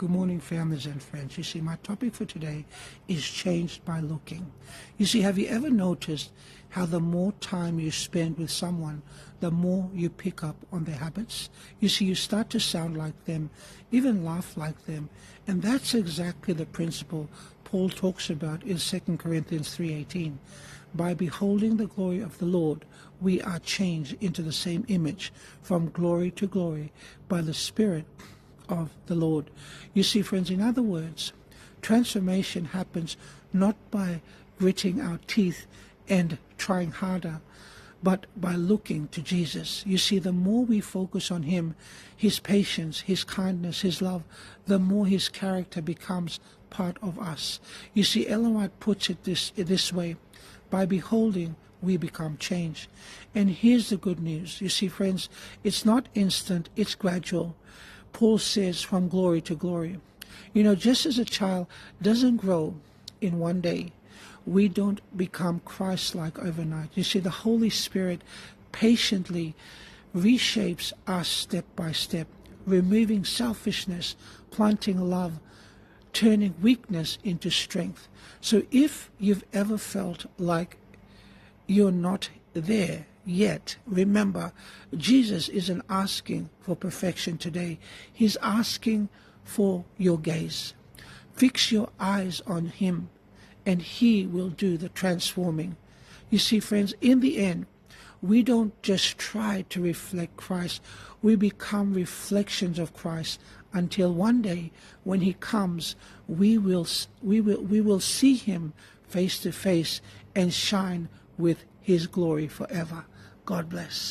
Good morning, families and friends. You see, my topic for today is changed by looking. You see, have you ever noticed how the more time you spend with someone, the more you pick up on their habits? You see, you start to sound like them, even laugh like them. And that's exactly the principle Paul talks about in 2 Corinthians 3:18. By beholding the glory of the Lord, we are changed into the same image from glory to glory by the Spirit of the Lord. You see, friends, in other words, transformation happens not by gritting our teeth and trying harder, but by looking to Jesus. You see, the more we focus on him, his patience, his kindness, his love, the more his character becomes part of us. You see, Ellen White puts it this way: by beholding, we become changed. And here's the good news. You see, friends, it's not instant, it's gradual. Paul says from glory to glory. You know, just as a child doesn't grow in one day, we don't become Christ-like overnight. You see, the Holy Spirit patiently reshapes us step by step, removing selfishness, planting love, turning weakness into strength. So if you've ever felt like you're not there yet, remember, Jesus isn't asking for perfection today. He's asking for your gaze. Fix your eyes on him, and he will do the transforming. You see, friends, in the end, we don't just try to reflect Christ, we become reflections of Christ until one day when he comes, we will see him face to face and shine with his glory forever. God bless.